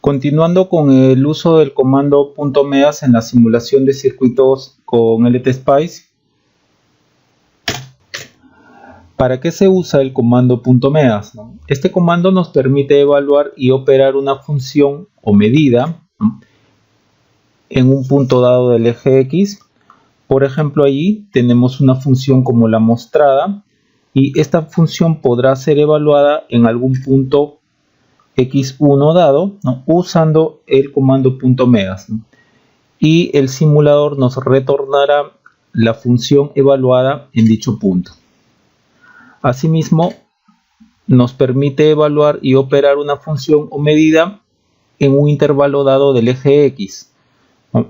Continuando con el uso del comando .meas en la simulación de circuitos con LTSpice. ¿Para qué se usa el comando .meas? Este comando nos permite evaluar y operar una función o medida en un punto dado del eje X. Por ejemplo, allí tenemos una función como la mostrada y esta función podrá ser evaluada en algún punto x1 dado, usando el comando .meas, y el simulador nos retornará la función evaluada en dicho punto. Asimismo, nos permite evaluar y operar una función o medida en un intervalo dado del eje X.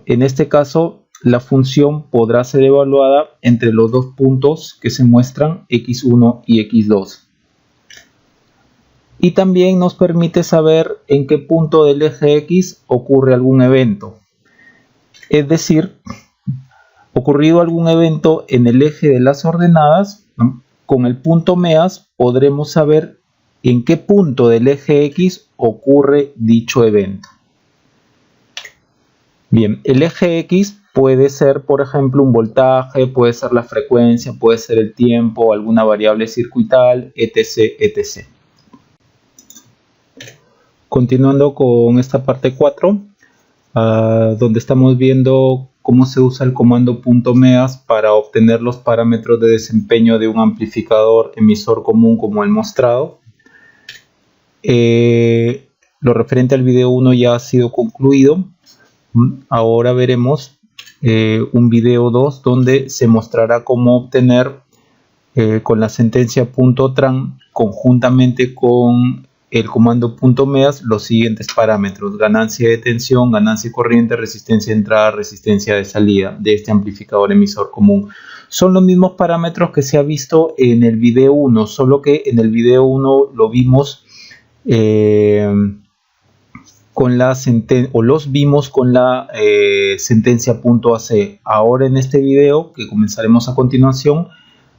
En este caso, la función podrá ser evaluada entre los dos puntos que se muestran x1 y x2. Y también nos permite saber en qué punto del eje X ocurre algún evento. Es decir, ocurrido algún evento en el eje de las ordenadas, con el .meas podremos saber en qué punto del eje X ocurre dicho evento. Bien, el eje X puede ser, por ejemplo, un voltaje, puede ser la frecuencia, puede ser el tiempo, alguna variable circuital, etc, etc. Continuando con esta parte 4, donde estamos viendo cómo se usa el comando .meas para obtener los parámetros de desempeño de un amplificador emisor común como el mostrado. Lo referente al video 1 ya ha sido concluido. Ahora veremos un video 2 donde se mostrará cómo obtener con la sentencia .tran conjuntamente con el comando .meas los siguientes parámetros: ganancia de tensión, ganancia de corriente, resistencia de entrada, resistencia de salida de este amplificador emisor común. Son los mismos parámetros que se ha visto en el video 1, solo que en el video 1 lo vimos con la sentencia, o los vimos con la sentencia .ac. Ahora en este video que comenzaremos a continuación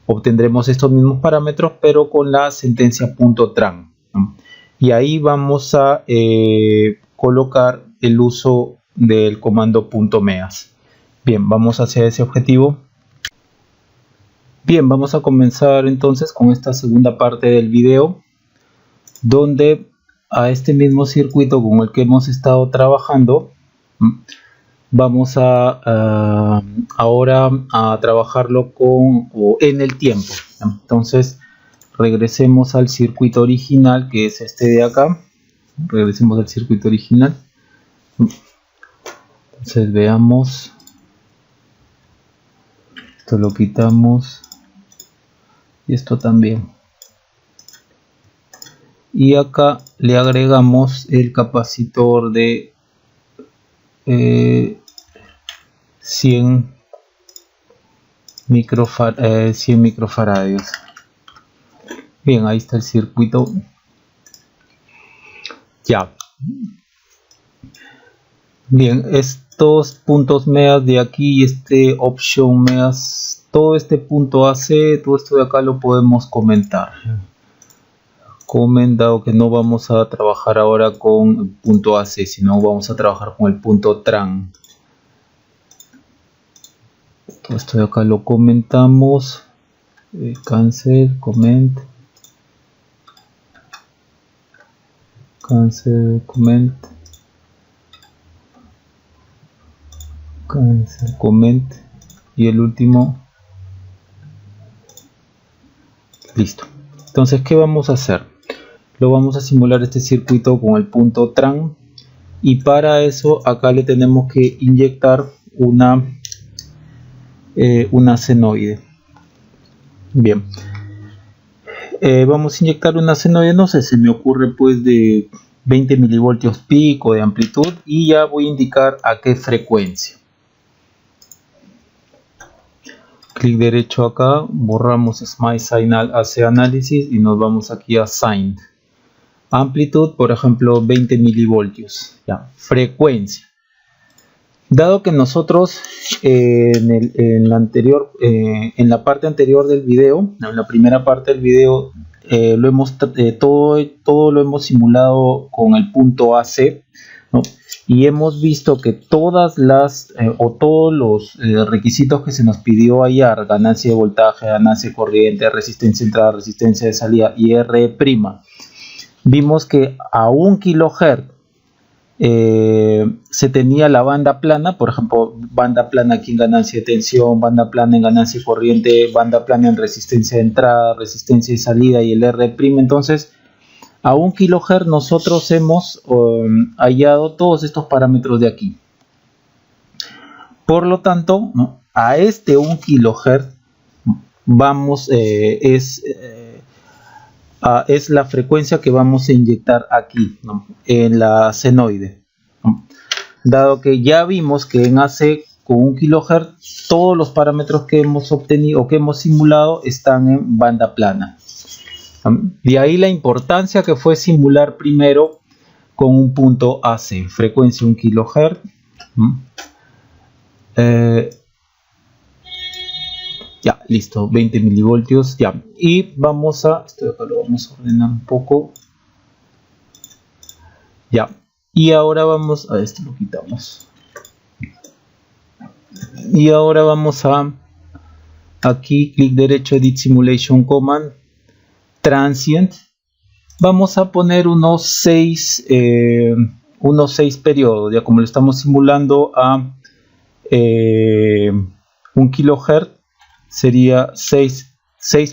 obtendremos estos mismos parámetros pero con la sentencia .tran, ¿no? Y ahí vamos a colocar el uso del comando .meas. Bien, vamos hacia ese objetivo. Bien, vamos a comenzar entonces con esta segunda parte del video, donde a este mismo circuito con el que hemos estado trabajando vamos ahora a trabajarlo en el tiempo. Entonces regresemos al circuito original, que es este de acá. Regresemos al circuito original. Entonces veamos. Esto lo quitamos. Y esto también. Y acá le agregamos el capacitor de 100 microfaradios. Bien, ahí está el circuito. Ya. Bien, estos puntos meas de aquí y este option meas, todo este punto AC, todo esto de acá lo podemos comentar. Dado que no vamos a trabajar ahora con el punto AC, sino vamos a trabajar con el punto tran. Todo esto de acá lo comentamos. Cancel, comment. Cancel, comment. Cancel, comment. Y el último. Listo. Entonces, ¿qué vamos a hacer? Lo vamos a simular este circuito con el punto tran. Y para eso acá le tenemos que inyectar una senoide. Bien. Vamos a inyectar una senoide, no sé, se me ocurre pues de 20 milivoltios pico de amplitud, y ya voy a indicar a qué frecuencia. Clic derecho acá, borramos Smile Signal, hace análisis y nos vamos aquí a Signed. Amplitud, por ejemplo, 20 milivoltios. Ya. Frecuencia. Dado que nosotros en la parte anterior del video, en la primera parte del video, todo lo hemos simulado con el punto AC, ¿no? Y hemos visto que todas las todos los requisitos que se nos pidió hallar, ganancia de voltaje, ganancia de corriente, resistencia de entrada, resistencia de salida y R', vimos que a 1 kHz se tenía la banda plana, por ejemplo, banda plana aquí en ganancia de tensión, banda plana en ganancia de corriente, banda plana en resistencia de entrada, resistencia de salida y el R'. Entonces, a 1 kHz nosotros hemos hallado todos estos parámetros de aquí. Por lo tanto, ¿no?, a este 1 kHz vamos, es la frecuencia que vamos a inyectar aquí, ¿no?, en la senoide, ¿no? Dado que ya vimos que en AC con 1 kHz todos los parámetros que hemos obtenido o que hemos simulado están en banda plana. De ahí la importancia que fue simular primero con un punto AC, frecuencia 1 kHz. Ya, listo, 20 milivoltios, ya. Y vamos a, esto de acá lo vamos a ordenar un poco. Ya, y ahora vamos a esto, lo quitamos. Y ahora vamos a, aquí, clic derecho, Edit Simulation Command, Transient. Vamos a poner unos 6 periodos, ya como lo estamos simulando a 1 kHz, sería 6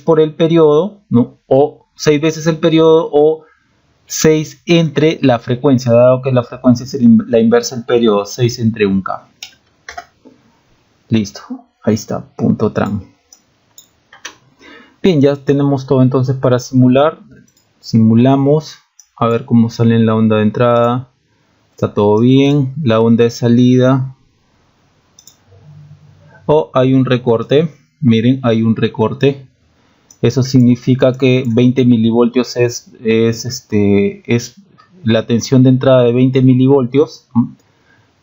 por el periodo, ¿no?, o 6 veces el periodo, o 6 entre la frecuencia, dado que la frecuencia es la inversa del periodo, 6 entre 1K. Listo, ahí está, punto tran. Bien, ya tenemos todo entonces para simular. Simulamos, a ver cómo sale en la onda de entrada. Está todo bien. La onda de salida. Oh, hay un recorte. Miren, hay un recorte. Eso significa que 20 milivoltios es la tensión de entrada de 20 milivoltios.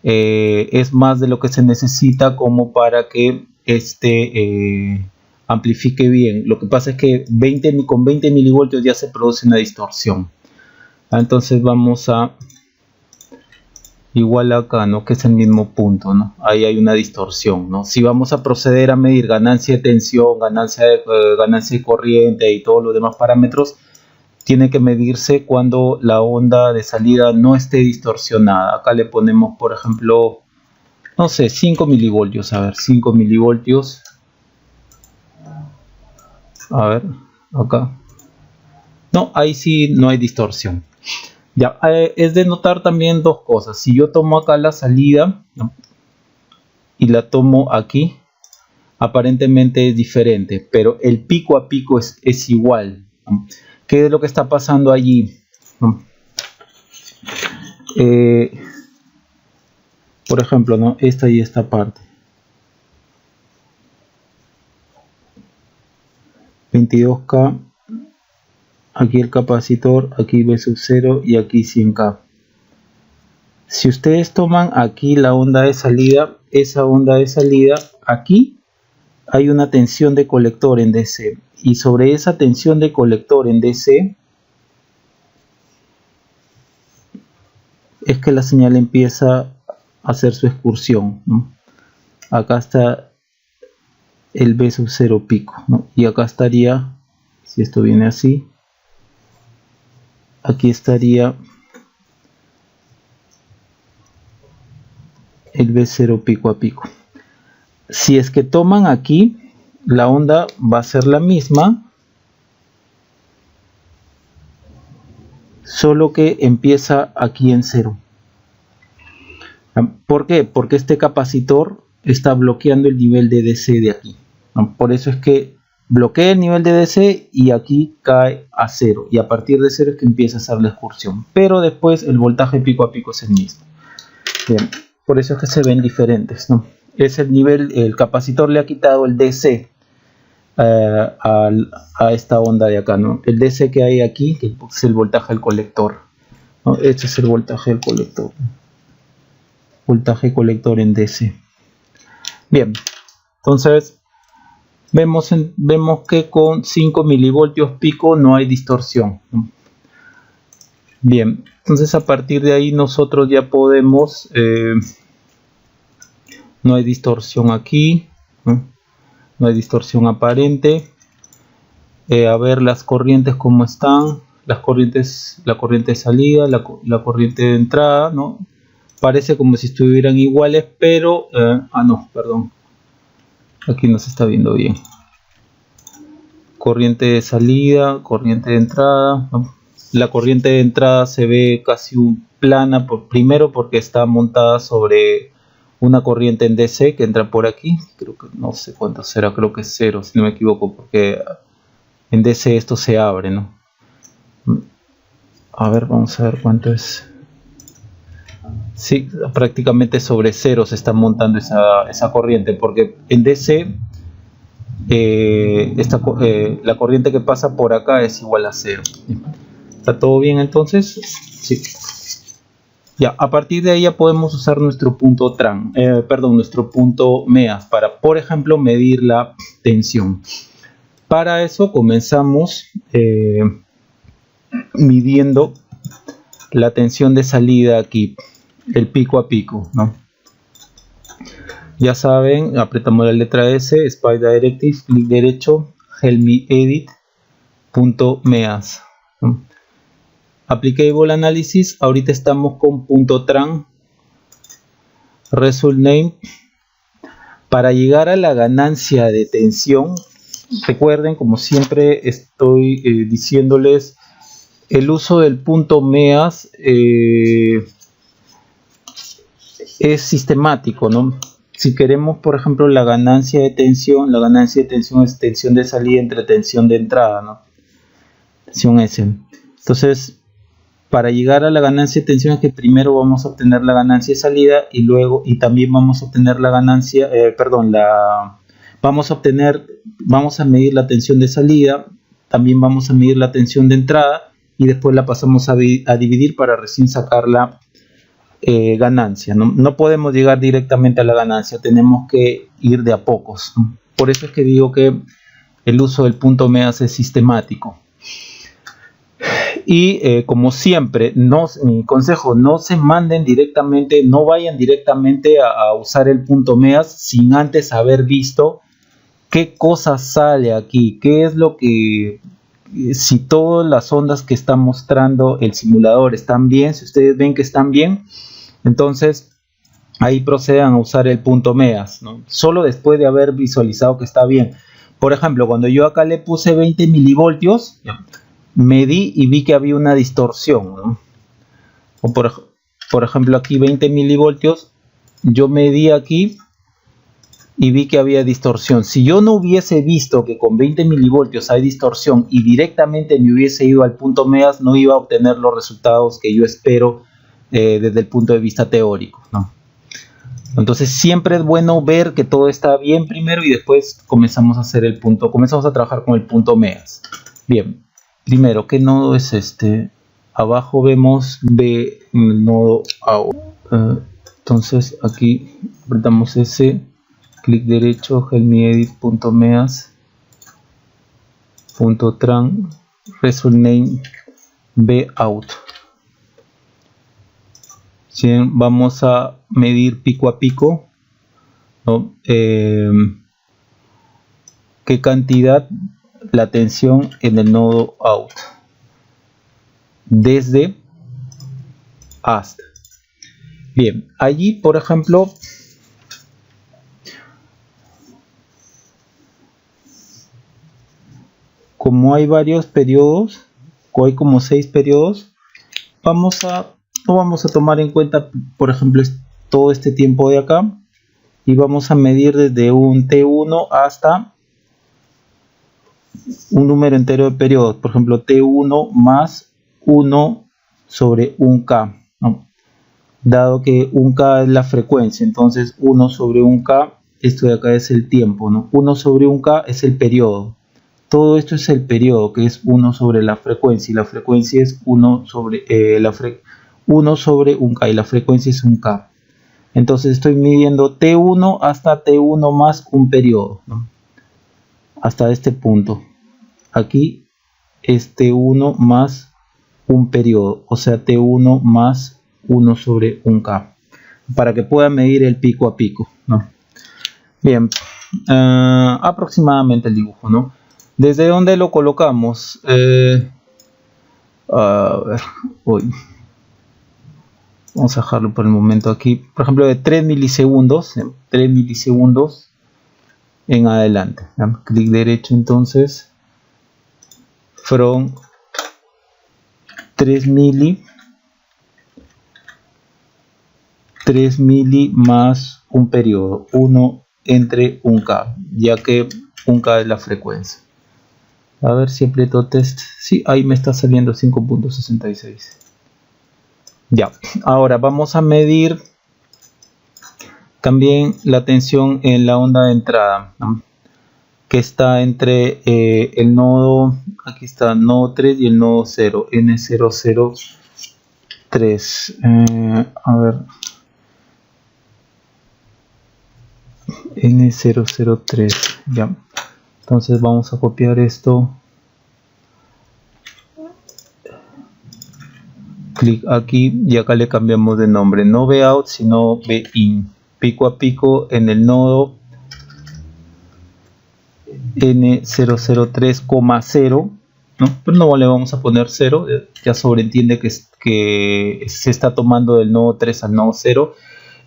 Es más de lo que se necesita como para que amplifique bien. Lo que pasa es que con 20 milivoltios ya se produce una distorsión. Entonces vamos a igual acá, ¿no?, que es el mismo punto, ¿no? Ahí hay una distorsión, ¿no? Si vamos a proceder a medir ganancia de tensión, ganancia de corriente y todos los demás parámetros, tiene que medirse cuando la onda de salida no esté distorsionada. Acá le ponemos, por ejemplo, no sé, 5 milivoltios. A ver, 5 milivoltios. A ver, acá. No, ahí sí no hay distorsión. Ya, es de notar también dos cosas. Si yo tomo acá la salida, ¿no?, y la tomo aquí, aparentemente es diferente, pero el pico a pico es igual, ¿no? ¿Qué es lo que está pasando allí? ¿No? Por ejemplo, ¿no?, esta y esta parte. 22K. Aquí el capacitor, aquí V sub 0 y aquí 100K. Si ustedes toman aquí la onda de salida, esa onda de salida, aquí hay una tensión de colector en DC. Y sobre esa tensión de colector en DC es que la señal empieza a hacer su excursión, ¿no? Acá está el V sub 0 pico, ¿no? Y acá estaría, si esto viene así, aquí estaría el V0 pico a pico. Si es que toman aquí, la onda va a ser la misma, solo que empieza aquí en 0. ¿Por qué? Porque este capacitor está bloqueando el nivel de DC de aquí. Por eso es que bloquea el nivel de DC y aquí cae a 0. Y a partir de 0 es que empieza a hacer la excursión. Pero después el voltaje pico a pico es el mismo. Bien, por eso es que se ven diferentes, ¿no? Es el nivel, el capacitor le ha quitado el DC a esta onda de acá, ¿no? El DC que hay aquí, que es el voltaje del colector, ¿no? Este es el voltaje del colector. Voltaje colector en DC. Bien, entonces vemos que con 5 milivoltios pico no hay distorsión, ¿no? Bien, entonces a partir de ahí nosotros ya podemos, no hay distorsión aquí, no hay distorsión aparente. A ver las corrientes cómo están, las corrientes, la corriente de salida, la corriente de entrada, ¿no? Parece como si estuvieran iguales, pero no, perdón, aquí no se está viendo bien. Corriente de salida, corriente de entrada, ¿no? La corriente de entrada se ve casi plana, primero porque está montada sobre una corriente en DC que entra por aquí, creo que no sé cuánto será, creo que es 0 si no me equivoco, porque en DC esto se abre, ¿no? A ver, vamos a ver cuánto es. Sí, prácticamente sobre 0 se está montando esa corriente, porque en DC la corriente que pasa por acá es igual a 0. ¿Está todo bien entonces? Sí. Ya, a partir de ahí ya podemos usar nuestro punto nuestro punto MEAS para, por ejemplo, medir la tensión. Para eso comenzamos midiendo la tensión de salida aquí, el pico a pico, ¿no? Ya saben, apretamos la letra S, Spider Directive, clic derecho, Help Me Edit, punto MEAS, ¿no? Applicable Analysis, ahorita estamos con punto .tran, Result Name. Para llegar a la ganancia de tensión, recuerden, como siempre estoy diciéndoles, el uso del punto MEAS es sistemático, ¿no? Si queremos, por ejemplo, la ganancia de tensión es tensión de salida entre tensión de entrada, ¿no? Tensión S. Entonces, para llegar a la ganancia de tensión es que primero vamos a obtener la ganancia de salida y también vamos a obtener la ganancia, vamos a medir la tensión de salida, también vamos a medir la tensión de entrada y después la pasamos a dividir para recién sacar la ganancia, ¿no? No podemos llegar directamente a la ganancia, tenemos que ir de a pocos, ¿no? Por eso es que digo que el uso del punto MEAS es sistemático. Y como siempre, mi consejo, no se manden directamente, no vayan directamente a usar el punto MEAS sin antes haber visto qué cosa sale aquí, qué es lo que, si todas las ondas que está mostrando el simulador están bien, si ustedes ven que están bien, entonces ahí procedan a usar el punto MEAS, ¿no? Solo después de haber visualizado que está bien. Por ejemplo, cuando yo acá le puse 20 milivoltios, medí y vi que había una distorsión, ¿no? O por ejemplo aquí 20 milivoltios, yo medí aquí y vi que había distorsión. Si yo no hubiese visto que con 20 milivoltios hay distorsión y directamente me hubiese ido al punto MEAS, no iba a obtener los resultados que yo espero desde el punto de vista teórico, ¿no? Entonces siempre es bueno ver que todo está bien primero y después comenzamos a trabajar con el punto MEAS. Bien. Primero, ¿qué nodo es este? Abajo vemos B, el nodo AO. Entonces aquí apretamos S, clic derecho, helpmeedit.meas, .tran, result name, B out. ¿Sí? Vamos a medir pico a pico, ¿no? ¿Qué cantidad? La tensión en el nodo out desde hasta. Bien, allí por ejemplo como hay varios periodos, hay como 6 periodos, no vamos a tomar en cuenta por ejemplo todo este tiempo de acá y vamos a medir desde un T1 hasta un número entero de periodos, por ejemplo T1 más 1 sobre 1K, ¿no? Dado que 1K es la frecuencia, entonces 1 sobre 1K, esto de acá es el tiempo, ¿no? 1 sobre 1K es el periodo, todo esto es el periodo, que es 1 sobre la frecuencia, y la frecuencia es 1 sobre 1K, y la frecuencia es 1K. Entonces estoy midiendo T1 hasta T1 más un periodo, ¿no? Hasta este punto. Aquí es T1 más un periodo, o sea T1 más 1 sobre 1K, para que pueda medir el pico a pico, ¿no? Bien, aproximadamente el dibujo, ¿no? ¿Desde dónde lo colocamos? A ver, vamos a dejarlo por el momento aquí, por ejemplo de 3 milisegundos, 3 milisegundos en adelante, ¿no? Clic derecho entonces, from 3 mili más un periodo, 1 entre 1K, ya que 1K es la frecuencia. A ver si aprieto test. Sí, ahí me está saliendo 5.66. Ya, ahora vamos a medir también la tensión en la onda de entrada, ¿no? Que está entre el nodo, aquí está, nodo 3 y el nodo 0, N003. A ver, N003, ya. Entonces vamos a copiar esto, clic aquí y acá le cambiamos de nombre, no Vout sino Vin, pico a pico en el nodo N003,0, ¿no? Pero no le vamos a poner 0, ya sobreentiende que se está tomando del nodo 3 al nodo 0,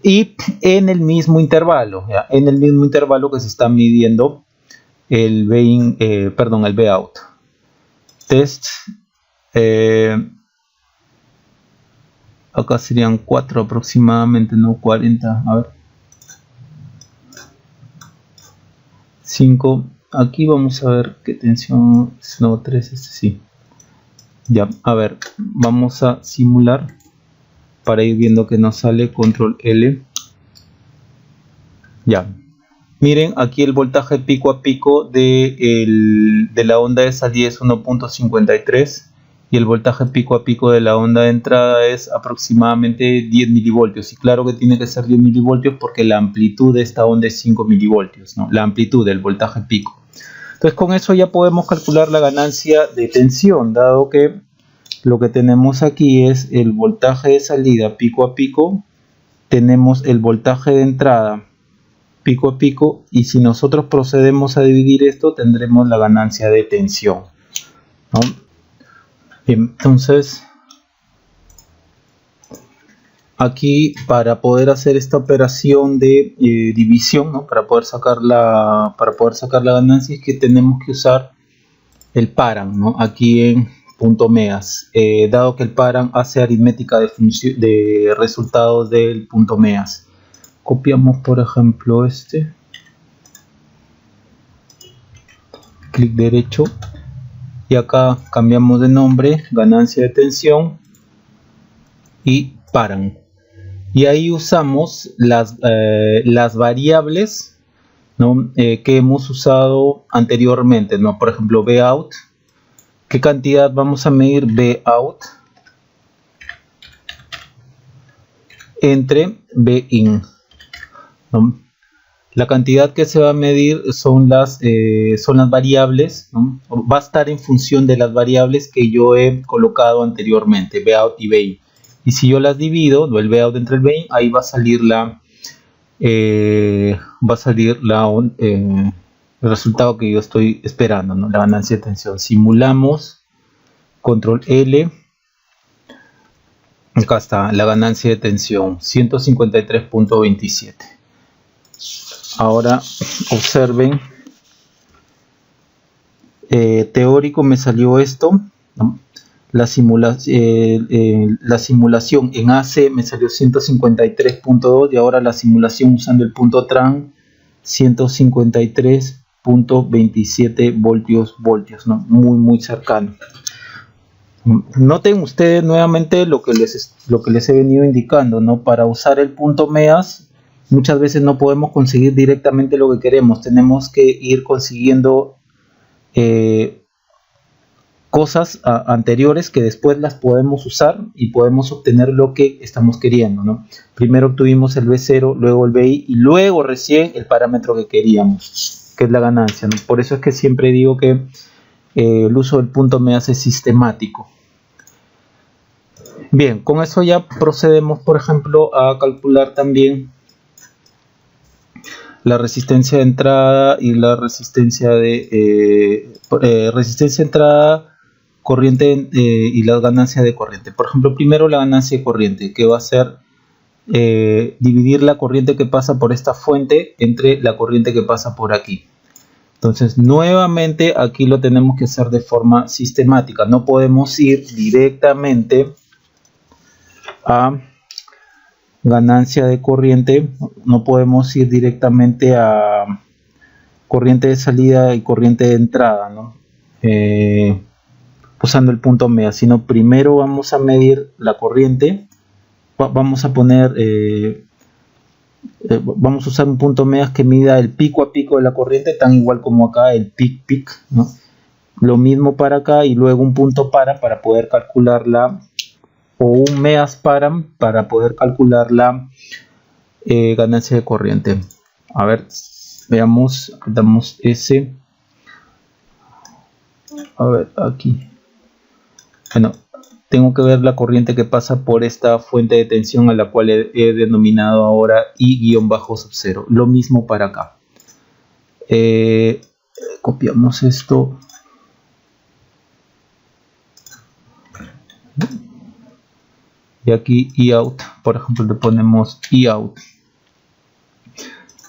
y en el mismo intervalo, ¿ya? En el mismo intervalo que se está midiendo el Vin, el Vout. Test, acá serían 4 aproximadamente, no 40, a ver, 5, aquí vamos a ver qué tensión es, nodo 3, este sí. Ya, a ver, vamos a simular para ir viendo que nos sale, control L. Ya, miren aquí el voltaje pico a pico de la onda de salida es 1.53 y el voltaje pico a pico de la onda de entrada es aproximadamente 10 milivoltios, y claro que tiene que ser 10 milivoltios porque la amplitud de esta onda es 5 milivoltios, ¿no? La amplitud del voltaje pico. Entonces con eso ya podemos calcular la ganancia de tensión, dado que lo que tenemos aquí es el voltaje de salida pico a pico, tenemos el voltaje de entrada pico a pico, y si nosotros procedemos a dividir esto tendremos la ganancia de tensión, ¿no? Bien, entonces aquí para poder hacer esta operación de división, ¿no? Para poder sacar la ganancia es que tenemos que usar el param, ¿no? Aquí en punto meas, dado que el param hace aritmética de resultados del punto meas. Copiamos por ejemplo este, clic derecho y acá cambiamos de nombre, ganancia de tensión y param, y ahí usamos las variables, ¿no? Que hemos usado anteriormente, ¿no? Por ejemplo Vout, ¿qué cantidad vamos a medir? Vout entre Vin, ¿no? La cantidad que se va a medir son las variables, ¿no? Va a estar en función de las variables que yo he colocado anteriormente, Vout y Vin. Y si yo las divido, el Vout entre el Vin, ahí va a salir el resultado que yo estoy esperando, ¿no? La ganancia de tensión. Simulamos, control L. Acá está la ganancia de tensión, 153.27. Ahora observen, teórico me salió esto, ¿no? La simulación en AC me salió 153.2 y ahora la simulación usando el punto tran 153.27 voltios, ¿no? Muy cercano. Noten ustedes nuevamente lo que les he venido indicando, ¿no? Para usar el punto meas muchas veces no podemos conseguir directamente lo que queremos, tenemos que ir consiguiendo cosas anteriores que después las podemos usar y podemos obtener lo que estamos queriendo, ¿no? Primero obtuvimos el V0, luego el VI y luego recién el parámetro que queríamos, que es la ganancia, ¿no? Por eso es que siempre digo que el uso del punto meas es sistemático. Bien, con eso ya procedemos, por ejemplo, a calcular también la resistencia de entrada y la resistencia de resistencia de entrada, corriente y la ganancia de corriente. Por ejemplo, primero la ganancia de corriente, que va a ser dividir la corriente que pasa por esta fuente entre la corriente que pasa por aquí. Entonces, nuevamente aquí lo tenemos que hacer de forma sistemática. No podemos ir directamente a ganancia de corriente, no podemos ir directamente a corriente de salida y corriente de entrada, ¿no? Usando el punto media, sino primero vamos a medir la corriente, vamos a poner, vamos a usar un punto media que mida el pico a pico de la corriente, tan igual como acá el peak, ¿no? Lo mismo para acá, y luego un punto para poder calcularla, o un medias para poder calcular la ganancia de corriente. A ver, veamos, damos ese. A ver, aquí. Bueno, tengo que ver la corriente que pasa por esta fuente de tensión, a la cual he denominado ahora I-sub 0. Lo mismo para acá. Copiamos esto. Y aquí E-out, por ejemplo, le ponemos E-out.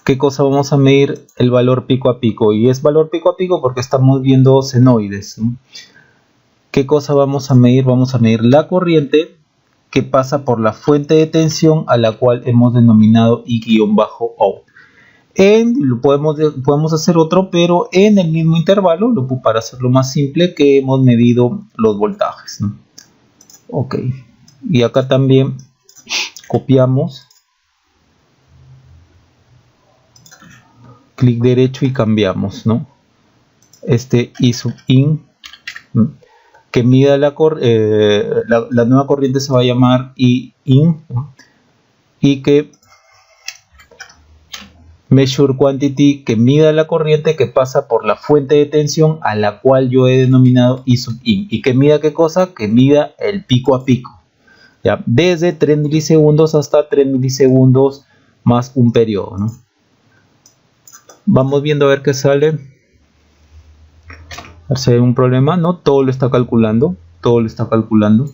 ¿Qué cosa vamos a medir? El valor pico a pico. Y es valor pico a pico porque estamos viendo senoides, ¿no? ¿Qué cosa vamos a medir? Vamos a medir la corriente que pasa por la fuente de tensión, a la cual hemos denominado I-out. Podemos hacer otro, pero en el mismo intervalo, para hacerlo más simple, que hemos medido los voltajes, ¿no? Ok. Y acá también copiamos, clic derecho y cambiamos, ¿no? Este I sub in, que mida la nueva corriente se va a llamar I in, ¿no? Y que measure quantity, que mida la corriente que pasa por la fuente de tensión, a la cual yo he denominado I sub in. ¿Y que mida qué cosa? Que mida el pico a pico. ¿Ya? Desde 3 milisegundos hasta 3 milisegundos más un periodo, ¿no? Vamos viendo a ver qué sale. A ver si hay un problema. No, todo lo está calculando. Todo lo está calculando.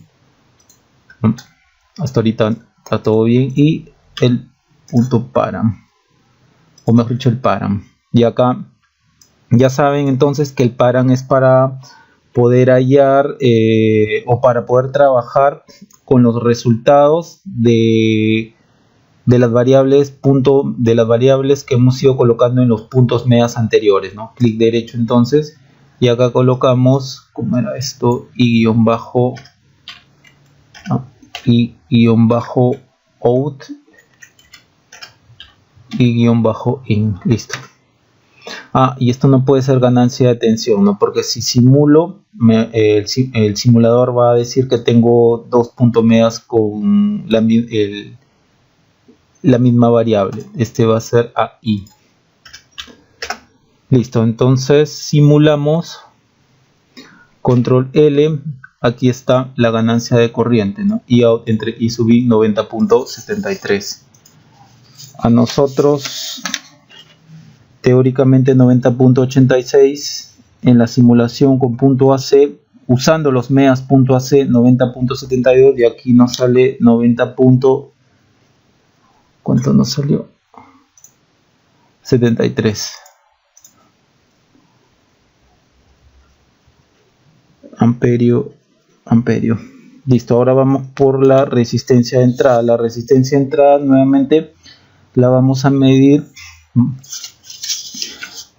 Hasta ahorita está todo bien. Y el punto param, o mejor dicho, el param. Y acá ya saben entonces que el param es para poder hallar o para poder trabajar con los resultados de las variables que hemos ido colocando en los puntos medias anteriores, ¿no? Clic derecho entonces, y acá colocamos, ¿cómo era esto? I-out, I-in, listo. Y esto no puede ser ganancia de tensión, ¿no? Porque si simulo, el simulador va a decir que tengo dos puntos medias con la misma variable. Este va a ser AI. Listo, entonces simulamos, control L, aquí está la ganancia de corriente, ¿no? I-out entre I sub I 90.73. A nosotros teóricamente 90.86, en la simulación con punto AC, usando los MEAs punto AC 90.72, y aquí nos sale 90. ¿Cuánto nos salió? 73 amperio. Listo, ahora vamos por la resistencia de entrada. La resistencia de entrada nuevamente la vamos a medir.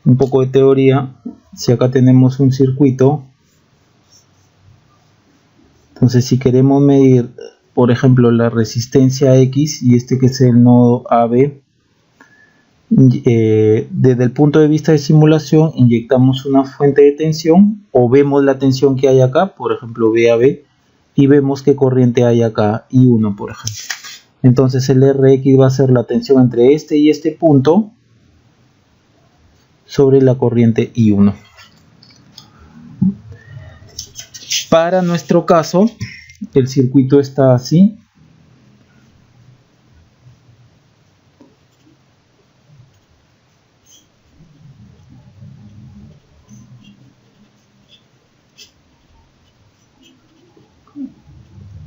Un poco de teoría. Si acá tenemos un circuito, entonces si queremos medir, por ejemplo, la resistencia X, y este que es el nodo AB, desde el punto de vista de simulación inyectamos una fuente de tensión, o vemos la tensión que hay acá, por ejemplo VAB, y vemos qué corriente hay acá, I1 por ejemplo. Entonces el RX va a ser la tensión entre este y este punto sobre la corriente I1. Para nuestro caso, el circuito está así.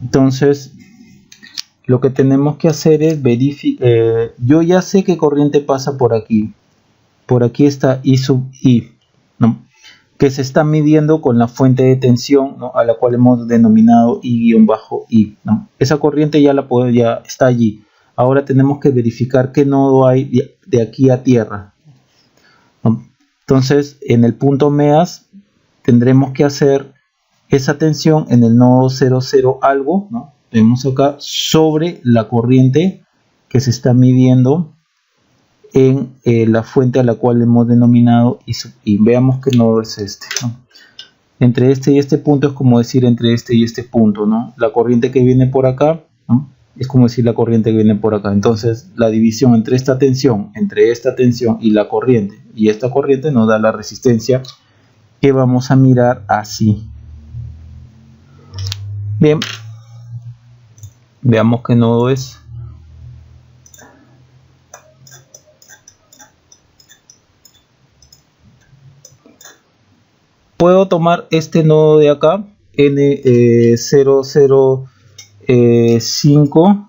Entonces lo que tenemos que hacer es verificar. Yo ya sé qué corriente pasa por aquí. Por aquí está I sub I, ¿no? Que se está midiendo con la fuente de tensión, ¿no? A la cual hemos denominado I-I, ¿no? Esa corriente ya está allí. Ahora tenemos que verificar qué nodo hay de aquí a tierra, ¿no? Entonces en el punto MEAS tendremos que hacer esa tensión en el nodo 00 algo, ¿no? Vemos acá sobre la corriente que se está midiendo en la fuente a la cual hemos denominado I sub I. Veamos qué nodo es este, ¿no? Entre este y este punto es como decir entre este y este punto, ¿no? La corriente que viene por acá, ¿no? Es como decir la corriente que viene por acá. Entonces la división entre esta tensión y la corriente y esta corriente nos da la resistencia que vamos a mirar así. Bien, veamos qué nodo es. Puedo tomar este nodo de acá, N005,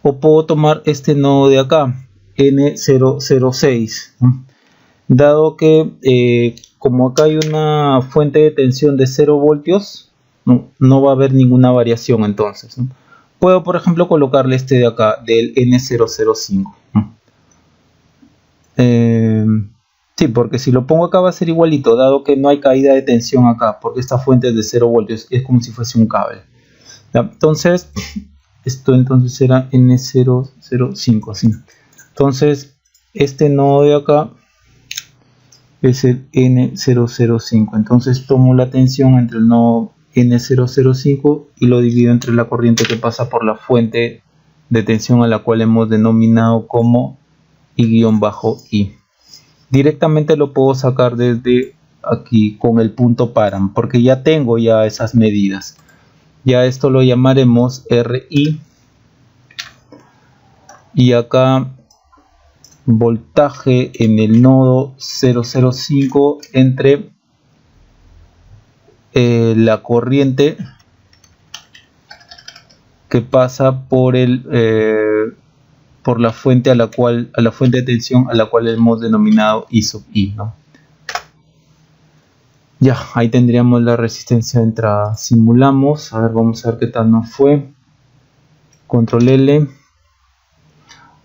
o puedo tomar este nodo de acá, N006. Dado que como acá hay una fuente de tensión de 0 voltios, no va a haber ninguna variación entonces, ¿no? Puedo, por ejemplo, colocarle este de acá, del N005. Sí, porque si lo pongo acá va a ser igualito, dado que no hay caída de tensión acá, porque esta fuente es de 0 voltios, es como si fuese un cable. ¿Ya? Entonces, esto entonces será N005, así. Entonces, este nodo de acá es el N005. Entonces tomo la tensión entre el nodo N005 y lo divido entre la corriente que pasa por la fuente de tensión a la cual hemos denominado como I-I. Directamente lo puedo sacar desde aquí con el punto param, porque ya tengo esas medidas. Ya esto lo llamaremos RI, y acá voltaje en el nodo 005 entre la corriente que pasa por la fuente la fuente de tensión a la cual hemos denominado I sub I, ¿no? Ya, ahí tendríamos la resistencia de entrada. Simulamos, a ver, vamos a ver qué tal nos fue. Control L.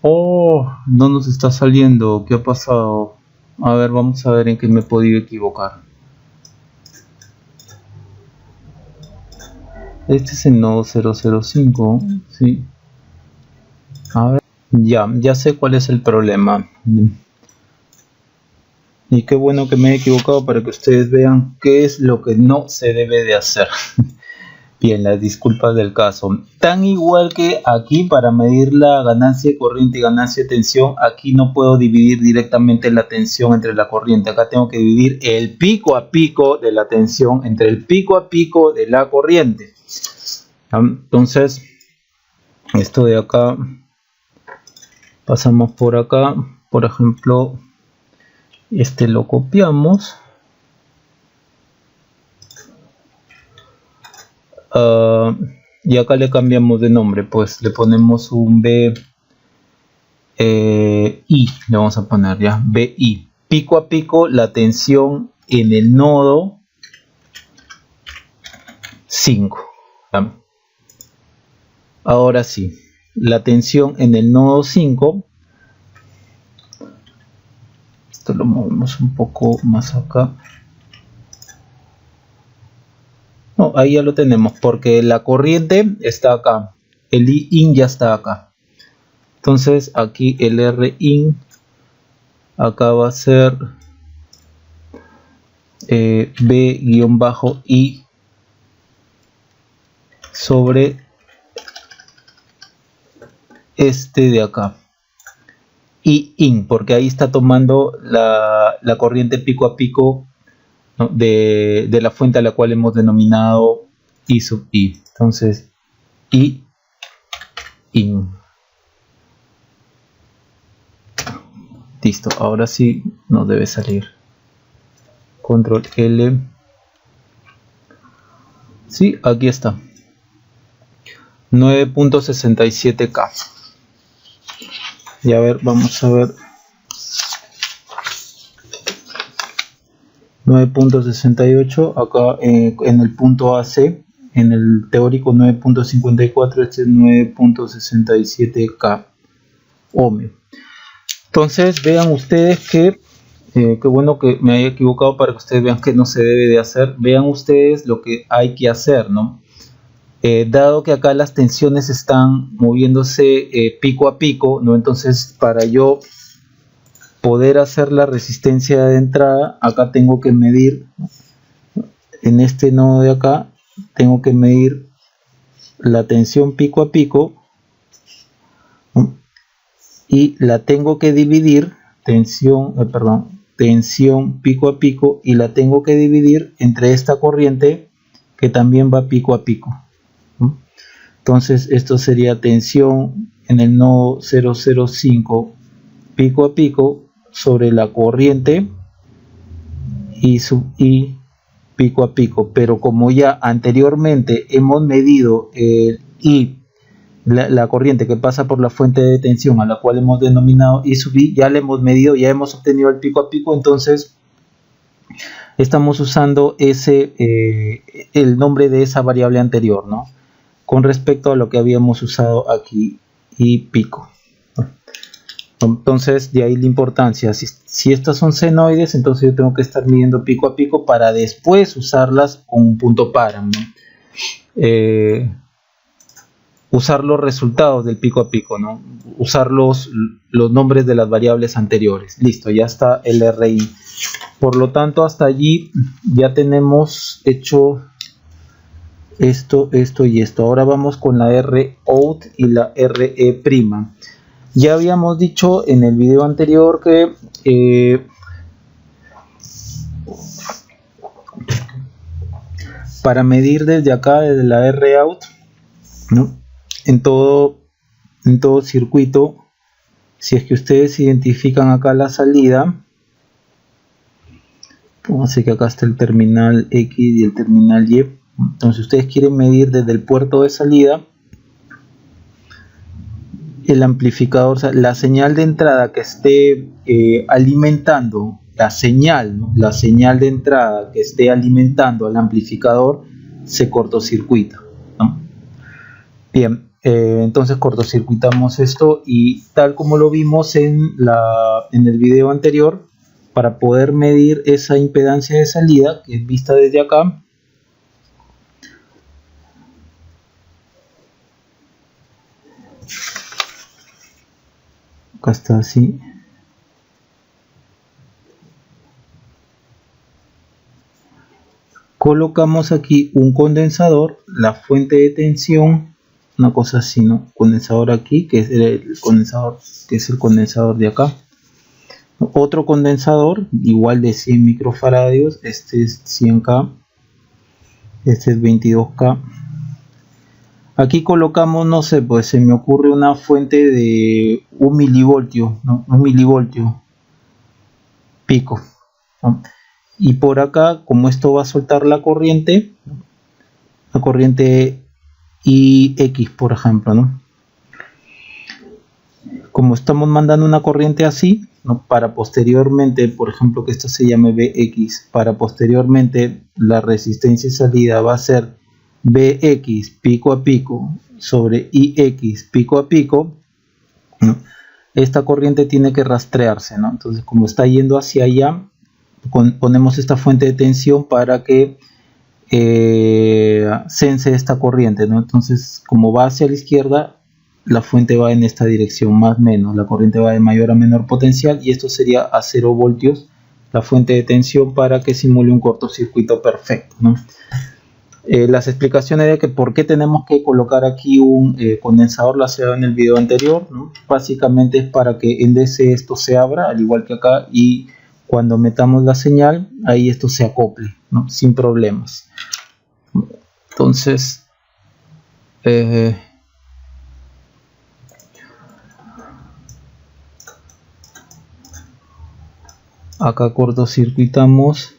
Oh, no nos está saliendo. ¿Qué ha pasado? A ver, vamos a ver en qué me he podido equivocar. Este es el nodo 005, sí. A ver, ya sé cuál es el problema. Y qué bueno que me he equivocado para que ustedes vean qué es lo que no se debe de hacer. Bien, las disculpas del caso. Tan igual que aquí, para medir la ganancia de corriente y ganancia de tensión, aquí no puedo dividir directamente la tensión entre la corriente. Acá tengo que dividir el pico a pico de la tensión entre el pico a pico de la corriente. Entonces, esto de acá, pasamos por acá. Por ejemplo, este lo copiamos. Y acá le cambiamos de nombre, pues le ponemos un BI, le vamos a poner ya BI, pico a pico la tensión en el nodo 5. ¿Ya? Ahora sí, la tensión en el nodo 5, esto lo movemos un poco más acá. No, ahí ya lo tenemos, porque la corriente está acá, el I-IN ya está acá. Entonces aquí el R-IN, acá va a ser B-I sobre este de acá. I-IN, porque ahí está tomando la corriente pico a pico, ¿no? de la fuente a la cual hemos denominado I sub I. Entonces y in. Listo, ahora sí nos debe salir. Control L. Sí, aquí está. 9.67K. Y a ver, vamos a ver. 9.68 acá en el punto AC, en el teórico 9.54, este es 9.67K ohmio. Entonces vean ustedes que qué bueno que me haya equivocado para que ustedes vean que no se debe de hacer. Vean ustedes lo que hay que hacer, ¿no? Dado que acá las tensiones están moviéndose pico a pico, ¿no? Entonces para yo poder hacer la resistencia de entrada, acá tengo que medir, en este nodo de acá, tengo que medir la tensión pico a pico, ¿no? Y la tengo que dividir, tensión pico a pico, y la tengo que dividir entre esta corriente que también va pico a pico, ¿no? Entonces esto sería tensión en el nodo 005 pico a pico sobre la corriente y pico a pico, pero como ya anteriormente hemos medido la corriente que pasa por la fuente de tensión a la cual hemos denominado I sub I, ya la hemos medido, ya hemos obtenido el pico a pico, entonces estamos usando el nombre de esa variable anterior, ¿no? Con respecto a lo que habíamos usado aquí, I pico. Entonces de ahí la importancia, si estas son senoides, entonces yo tengo que estar midiendo pico a pico para después usarlas con un punto param, ¿no? Usar los resultados del pico a pico, ¿no? Usar los nombres de las variables anteriores. Listo, ya está el RI. Por lo tanto, hasta allí ya tenemos hecho esto y esto. Ahora vamos con la ROUT y la RE'. Ya habíamos dicho en el video anterior que para medir desde acá, desde la ROUT, ¿no? en todo circuito, si es que ustedes identifican acá la salida, así que acá está el terminal X y el terminal Y. Entonces ustedes quieren medir desde el puerto de salida el amplificador, o sea, la señal de entrada que esté alimentando la señal, ¿no? La señal de entrada que esté alimentando al amplificador se cortocircuita, ¿no? Bien, entonces cortocircuitamos esto y tal como lo vimos en el video anterior, para poder medir esa impedancia de salida que es vista desde acá, acá está así, colocamos aquí un condensador, la fuente de tensión, una cosa así, ¿no? Condensador aquí, que es el condensador de acá, otro condensador igual de 100 microfaradios, este es 100K, este es 22K. Aquí colocamos, no sé, pues se me ocurre una fuente de 1 milivoltio, ¿no? 1 milivoltio pico, ¿no? Y por acá, como esto va a soltar la corriente IX, por ejemplo, ¿no? Como estamos mandando una corriente así, ¿no? Para posteriormente, por ejemplo, que esto se llame BX, para posteriormente la resistencia de salida va a ser BX pico a pico sobre IX pico a pico, ¿no? Esta corriente tiene que rastrearse, ¿no? Entonces, como está yendo hacia allá, ponemos esta fuente de tensión para que sense esta corriente, ¿no? Entonces, como va hacia la izquierda, la fuente va en esta dirección, más o menos, la corriente va de mayor a menor potencial, y esto sería a 0 voltios la fuente de tensión para que simule un cortocircuito perfecto, ¿no? Las explicaciones de que por qué tenemos que colocar aquí un condensador las he dado en el video anterior, ¿no? Básicamente es para que en DC esto se abra, al igual que acá, y cuando metamos la señal, ahí esto se acople, ¿no? Sin problemas. Entonces, acá cortocircuitamos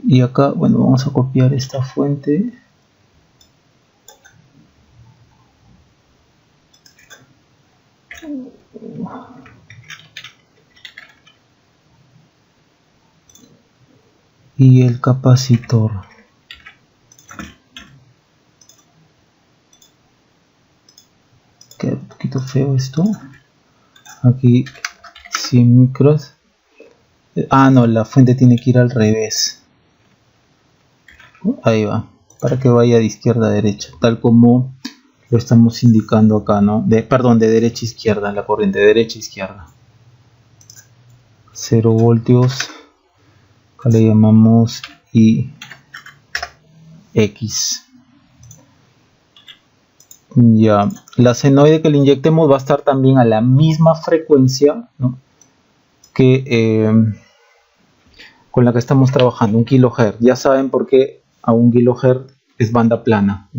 y acá, bueno, vamos a copiar esta fuente y el capacitor. Queda un poquito feo esto. Aquí 100 micros. Ah, no, la fuente tiene que ir al revés. Ahí va, para que vaya de izquierda a derecha, tal como lo estamos indicando acá, ¿no? Perdón, de derecha a izquierda, la corriente de derecha a izquierda. 0 voltios. Acá le llamamos IX. Ya, la senoide que le inyectemos va a estar también a la misma frecuencia, ¿no? que con la que estamos trabajando, 1 kHz. Ya saben por qué a 1 kHz es banda plana,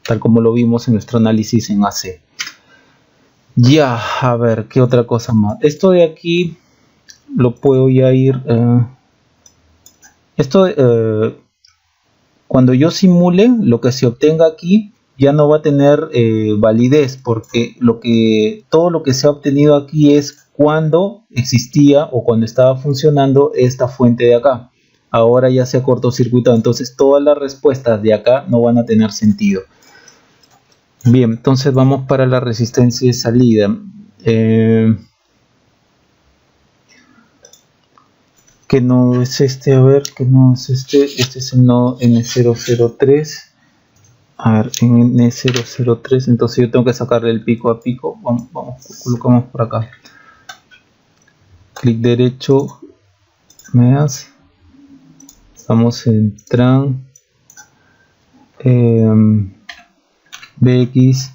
tal como lo vimos en nuestro análisis en AC. Ya, a ver, ¿qué otra cosa más? Esto de aquí lo puedo ya ir... cuando yo simule, lo que se obtenga aquí ya no va a tener validez, porque todo lo que se ha obtenido aquí es cuando existía o cuando estaba funcionando esta fuente de acá. Ahora ya se ha cortocircuitado, entonces todas las respuestas de acá no van a tener sentido. Bien, entonces vamos para la resistencia de salida. Que no es este, a ver, que no es este es el nodo N003. A ver, en N003, entonces yo tengo que sacarle el pico a pico. Vamos, colocamos por acá. Clic derecho, medias. Estamos en tran, BX,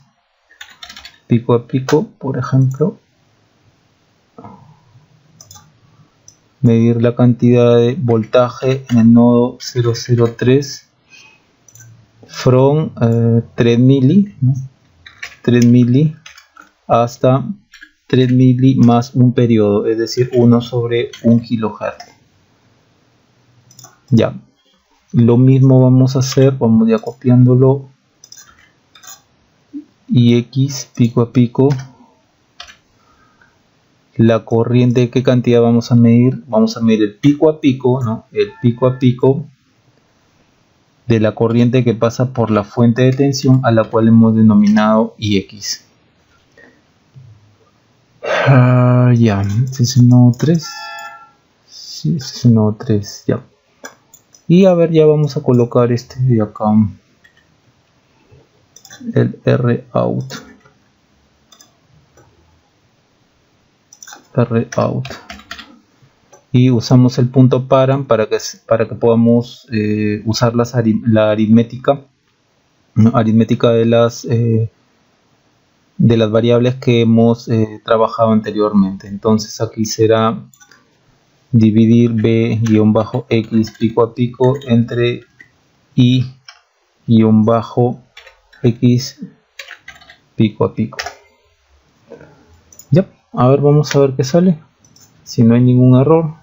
pico a pico, por ejemplo. Medir la cantidad de voltaje en el nodo 003 from 3 mili, ¿no? 3 mili hasta 3 mili más un periodo, es decir, 1 sobre 1 kHz. Ya, lo mismo vamos a hacer, vamos ya copiándolo. IX pico a pico. La corriente, ¿qué cantidad vamos a medir? Vamos a medir el pico a pico, ¿no? El pico a pico de la corriente que pasa por la fuente de tensión, a la cual hemos denominado IX. Ya, este es el nodo 3. Sí, este es el nodo 3, ya. Y a ver, ya vamos a colocar este de acá, el ROUT. Y usamos el punto param para que podamos usar la aritmética, ¿no? Aritmética de las variables que hemos trabajado anteriormente. Entonces aquí será dividir B-X pico a pico entre I-X pico a pico. Ya, a ver, vamos a ver qué sale. Si no hay ningún error,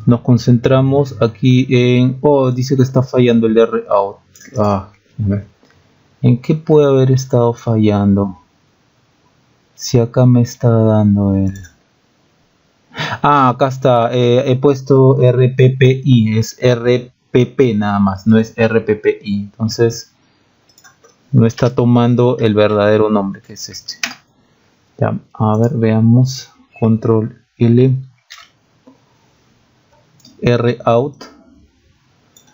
nos concentramos aquí en... Oh, dice que está fallando el ROUT. A ver. ¿En qué puede haber estado fallando? Si acá me está dando el... Ah, acá está. He puesto RPPI. Es RPP nada más. No es RPPI. Entonces no está tomando el verdadero nombre, que es este. Ya, a ver, veamos. Control L. ROUT.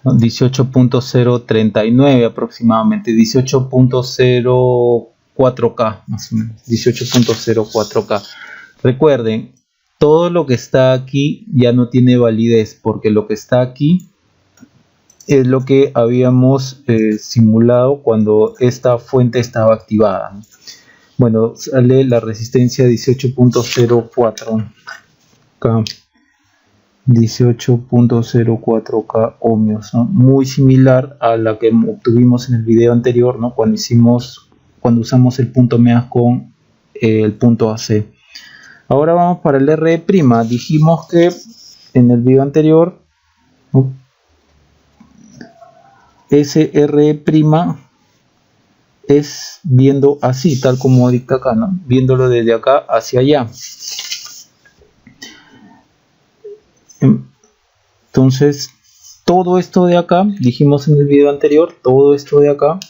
18.039 aproximadamente. 18.04K más o menos. 18.04K. Recuerden, todo lo que está aquí ya no tiene validez, porque lo que está aquí es lo que habíamos simulado cuando esta fuente estaba activada, ¿no? Bueno, sale la resistencia 18.04K. 18.04K ohmios, ¿no? Muy similar a la que obtuvimos en el video anterior, ¿no? Cuando usamos el punto MEAS con el punto AC. Ahora vamos para el RE'. Dijimos que en el video anterior, ¿no?, ese RE' es viendo así, tal como dicta acá, ¿no?, viéndolo desde acá hacia allá. Entonces, todo esto de acá, dijimos en el video anterior, todo esto de acá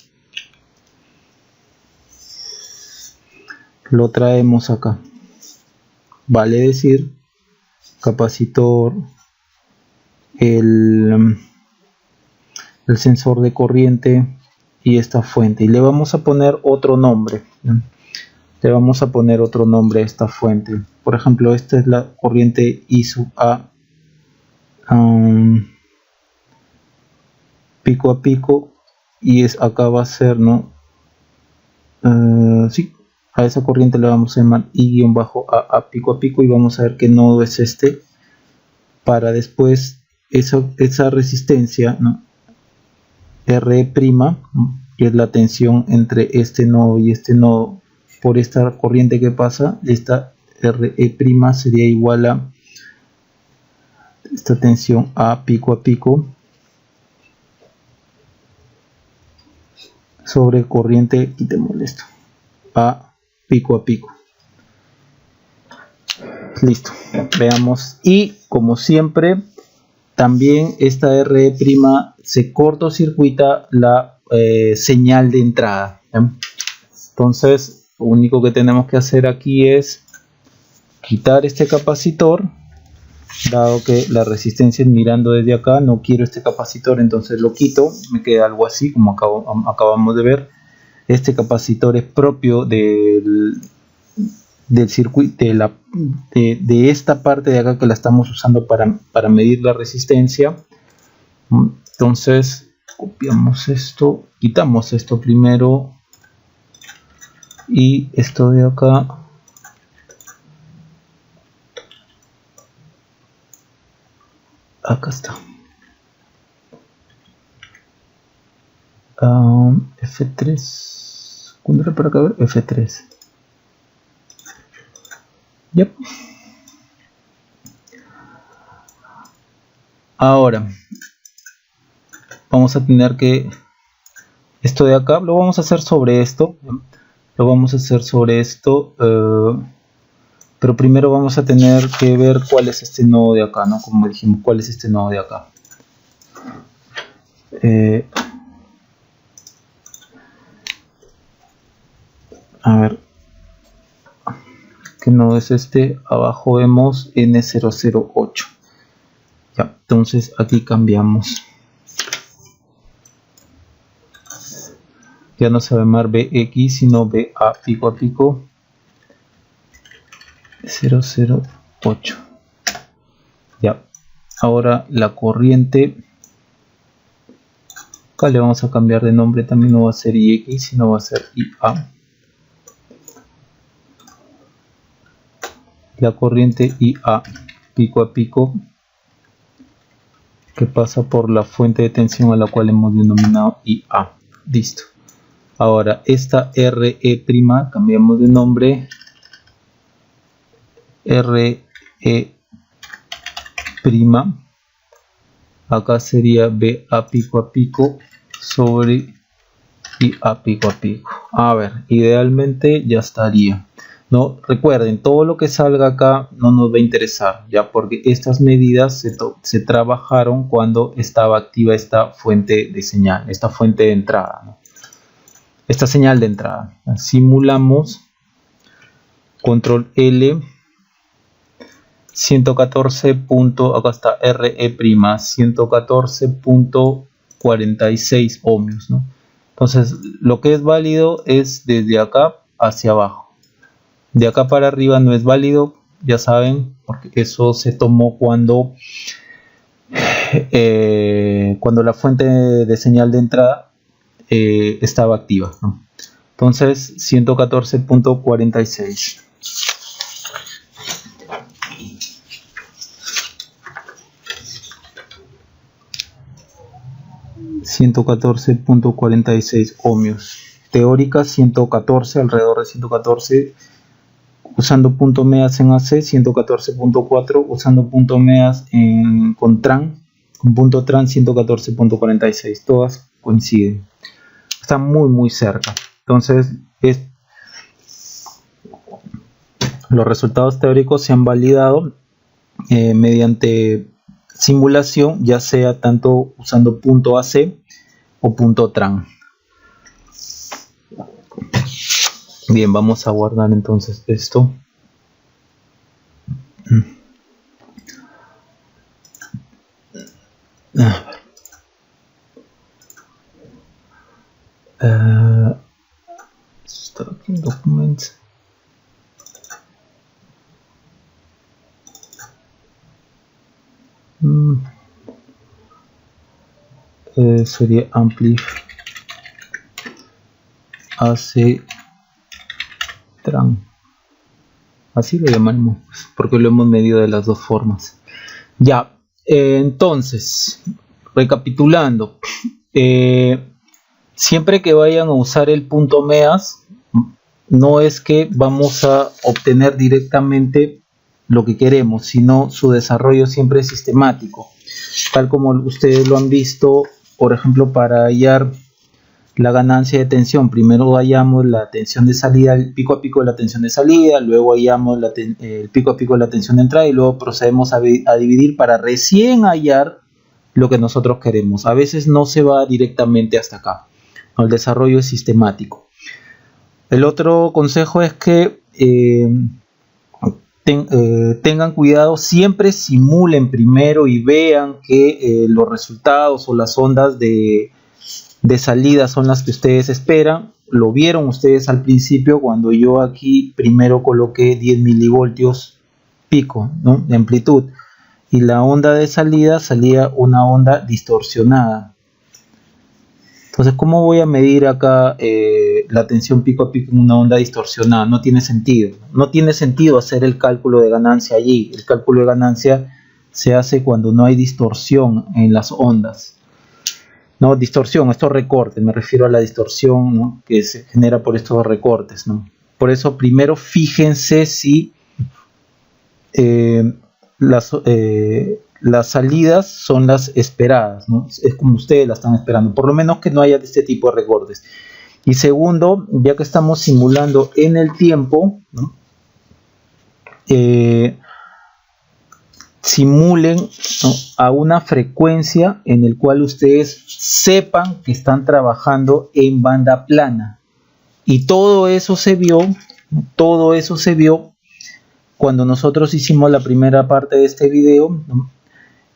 lo traemos acá. Vale decir, capacitor, el sensor de corriente y esta fuente. Y le vamos a poner otro nombre, ¿no? Le vamos a poner otro nombre a esta fuente. Por ejemplo, esta es la corriente I sub A, pico a pico, y acá va a ser, ¿no? Sí, a esa corriente le vamos a llamar I-A pico a pico, y vamos a ver qué nodo es este, para después esa resistencia, ¿no?, RE', que es la tensión entre este nodo y este nodo por esta corriente que pasa, esta RE' sería igual a esta tensión a pico sobre corriente, quitémosle esto, a pico. Listo, veamos. Y como siempre, también esta RE' se cortocircuita la señal de entrada, ¿eh? Entonces, lo único que tenemos que hacer aquí es quitar este capacitor, dado que la resistencia es mirando desde acá. No quiero este capacitor, entonces lo quito. Me queda algo así como acabamos de ver. Este capacitor es propio del circuito, de esta parte de acá, que la estamos usando para medir la resistencia. Entonces copiamos esto, quitamos esto primero, y esto de acá está. F3, ¿cuándo era para acá? Ver, F3. Yep. Ahora vamos a tener que, esto de acá lo vamos a hacer sobre esto, pero primero vamos a tener que ver cuál es este nodo de acá, ¿no? Como dijimos, cuál es este nodo de acá. A ver, ¿qué nodo es este? Abajo vemos N008. Ya, entonces aquí cambiamos. Ya no se va a llamar BX, sino BA pico a pico 008. Ya, ahora la corriente, acá le vamos a cambiar de nombre, también no va a ser IX, sino va a ser IA. La corriente IA pico a pico, que pasa por la fuente de tensión a la cual hemos denominado IA. Listo. Ahora esta RE', cambiamos de nombre, RE', acá sería BA pico a pico sobre IA pico a pico. A ver, idealmente ya estaría. No, recuerden, todo lo que salga acá no nos va a interesar, ya, porque estas medidas se trabajaron cuando estaba activa esta fuente de señal, esta fuente de entrada, ¿no?, esta señal de entrada. Simulamos, control L, 114. Acá está RE', 114.46 ohmios, ¿no? Entonces, lo que es válido es desde acá hacia abajo. De acá para arriba no es válido, ya saben, porque eso se tomó cuando la fuente de señal de entrada estaba activa, ¿no? Entonces 114.46. 114.46 ohmios. Teórica 114, alrededor de 114, usando punto medias en AC, 114.4, usando punto medias con TRAN, con punto TRAN 114.46, todas coinciden, están muy cerca. Entonces los resultados teóricos se han validado mediante simulación, ya sea tanto usando punto AC o punto TRAN. Bien, vamos a guardar entonces esto. Starting documents. Sería amplif AC TRAN, así lo llamamos porque lo hemos medido de las dos formas. Ya, entonces recapitulando, siempre que vayan a usar el punto MEAS, no es que vamos a obtener directamente lo que queremos, sino su desarrollo siempre es sistemático, tal como ustedes lo han visto. Por ejemplo, para hallar la ganancia de tensión, primero hallamos la tensión de salida, el pico a pico de la tensión de salida, luego hallamos el pico a pico de la tensión de entrada y luego procedemos a dividir para recién hallar lo que nosotros queremos. A veces no se va directamente hasta acá, el desarrollo es sistemático. El otro consejo es que tengan cuidado, siempre simulen primero y vean que los resultados o las ondas de salida son las que ustedes esperan. Lo vieron ustedes al principio cuando yo aquí primero coloqué 10 milivoltios pico, ¿no?, de amplitud, y la onda de salida salía una onda distorsionada. Entonces, ¿cómo voy a medir acá la tensión pico a pico en una onda distorsionada? No tiene sentido. No tiene sentido hacer el cálculo de ganancia allí. El cálculo de ganancia se hace cuando no hay distorsión en las ondas. No, distorsión, estos recortes, me refiero a la distorsión, ¿no?, que se genera por estos recortes, ¿no? Por eso, primero fíjense si las salidas son las esperadas, ¿no? Es como ustedes la están esperando, por lo menos que no haya este tipo de recortes. Y segundo, ya que estamos simulando en el tiempo, ¿no?, simulen, ¿no?, a una frecuencia en el cual ustedes sepan que están trabajando en banda plana. Y todo eso se vio cuando nosotros hicimos la primera parte de este video, ¿no?,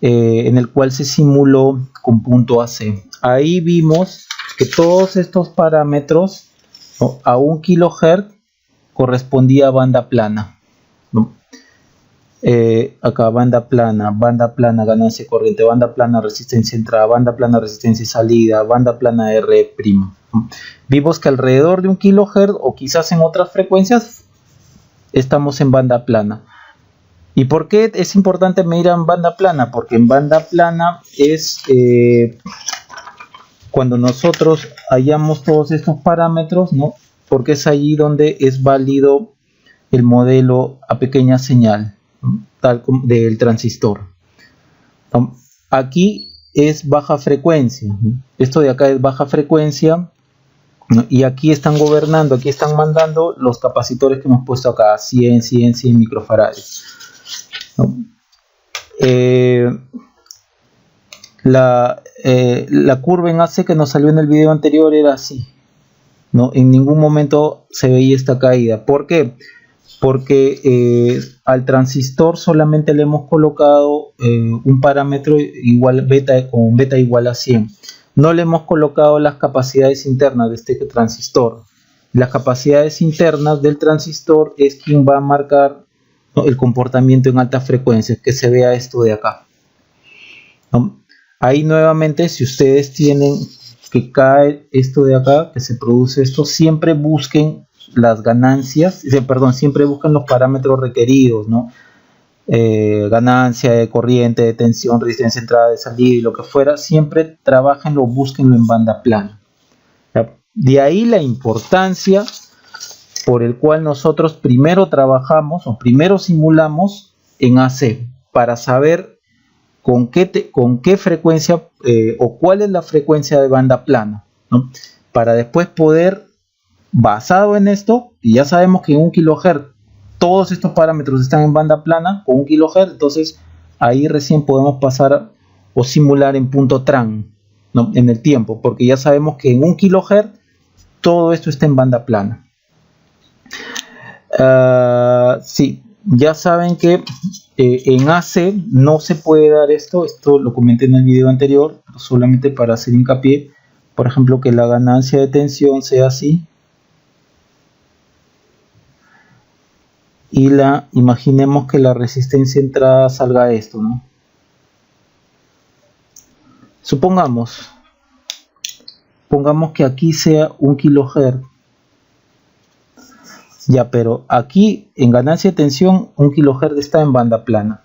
en el cual se simuló con punto AC. Ahí vimos que todos estos parámetros, ¿no?, a 1 kHz correspondía a banda plana, ¿no? Acá banda plana, ganancia corriente, banda plana, resistencia entrada, banda plana, resistencia salida, banda plana R'. Vimos que alrededor de 1 kHz o quizás en otras frecuencias estamos en banda plana. ¿Y por qué es importante medir en banda plana? Porque en banda plana es cuando nosotros hallamos todos estos parámetros, ¿no?, porque es allí donde es válido el modelo a pequeña señal, ¿no?, tal como del transistor. Aquí es baja frecuencia, ¿no?, esto de acá es baja frecuencia, ¿no?, y aquí están gobernando, aquí están mandando los capacitores que hemos puesto acá, 100 microfarads, ¿no? La curva en AC que nos salió en el video anterior era así, ¿no? En ningún momento se veía esta caída. ¿Por qué? Porque al transistor solamente le hemos colocado un parámetro igual con beta igual a 100. No le hemos colocado las capacidades internas de este transistor. Las capacidades internas del transistor es quien va a marcar, ¿no?, el comportamiento en altas frecuencias, que se vea esto de acá, ¿no? Ahí nuevamente, si ustedes tienen que cae esto de acá, que se produce esto, siempre busquen las ganancias, siempre busquen los parámetros requeridos, ¿no? ganancia de corriente, de tensión, resistencia de entrada, de salida y lo que fuera, siempre trabajenlo, búsquenlo en banda plana. De ahí la importancia por el cual nosotros primero trabajamos o primero simulamos en AC para saber con qué frecuencia o cuál es la frecuencia de banda plana, ¿no? Para después poder, basado en esto, y ya sabemos que en 1 kHz todos estos parámetros están en banda plana con 1 kHz, entonces ahí recién podemos pasar o simular en punto tran, ¿no? En el tiempo, porque ya sabemos que en 1 kHz todo esto está en banda plana. Sí, ya saben que en AC no se puede dar esto lo comenté en el video anterior, solamente para hacer hincapié, por ejemplo, que la ganancia de tensión sea así, y imaginemos que la resistencia de entrada salga esto, ¿no? Pongamos que aquí sea 1 kHz. Ya, pero aquí en ganancia de tensión 1 kHz está en banda plana.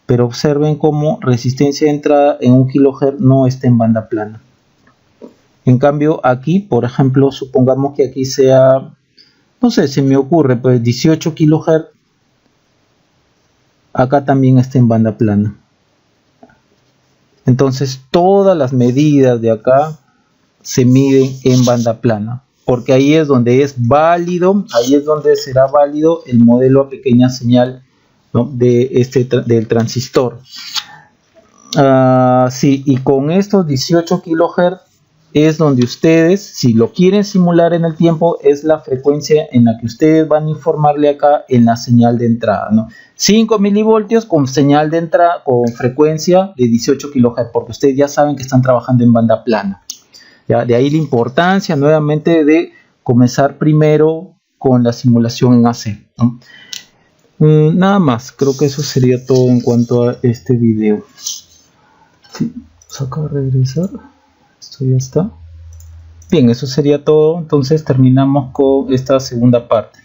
Pero observen cómo resistencia de entrada en 1 kHz no está en banda plana. En cambio aquí, por ejemplo, supongamos que aquí sea, no sé, se me ocurre, pues 18 kHz. Acá también está en banda plana. Entonces todas las medidas de acá se miden en banda plana, porque ahí es donde es válido, ahí es donde será válido el modelo a pequeña señal, ¿no? Del transistor. Sí, y con estos 18 kHz es donde ustedes, si lo quieren simular en el tiempo, es la frecuencia en la que ustedes van a informarle acá en la señal de entrada, ¿no? 5 milivoltios con señal de entrada, con frecuencia de 18 kHz, porque ustedes ya saben que están trabajando en banda plana. ¿Ya? De ahí la importancia nuevamente de comenzar primero con la simulación en AC, ¿no? Nada más, creo que eso sería todo en cuanto a este video. Sí, saca a regresar. Esto ya está. Bien, eso sería todo. Entonces terminamos con esta segunda parte.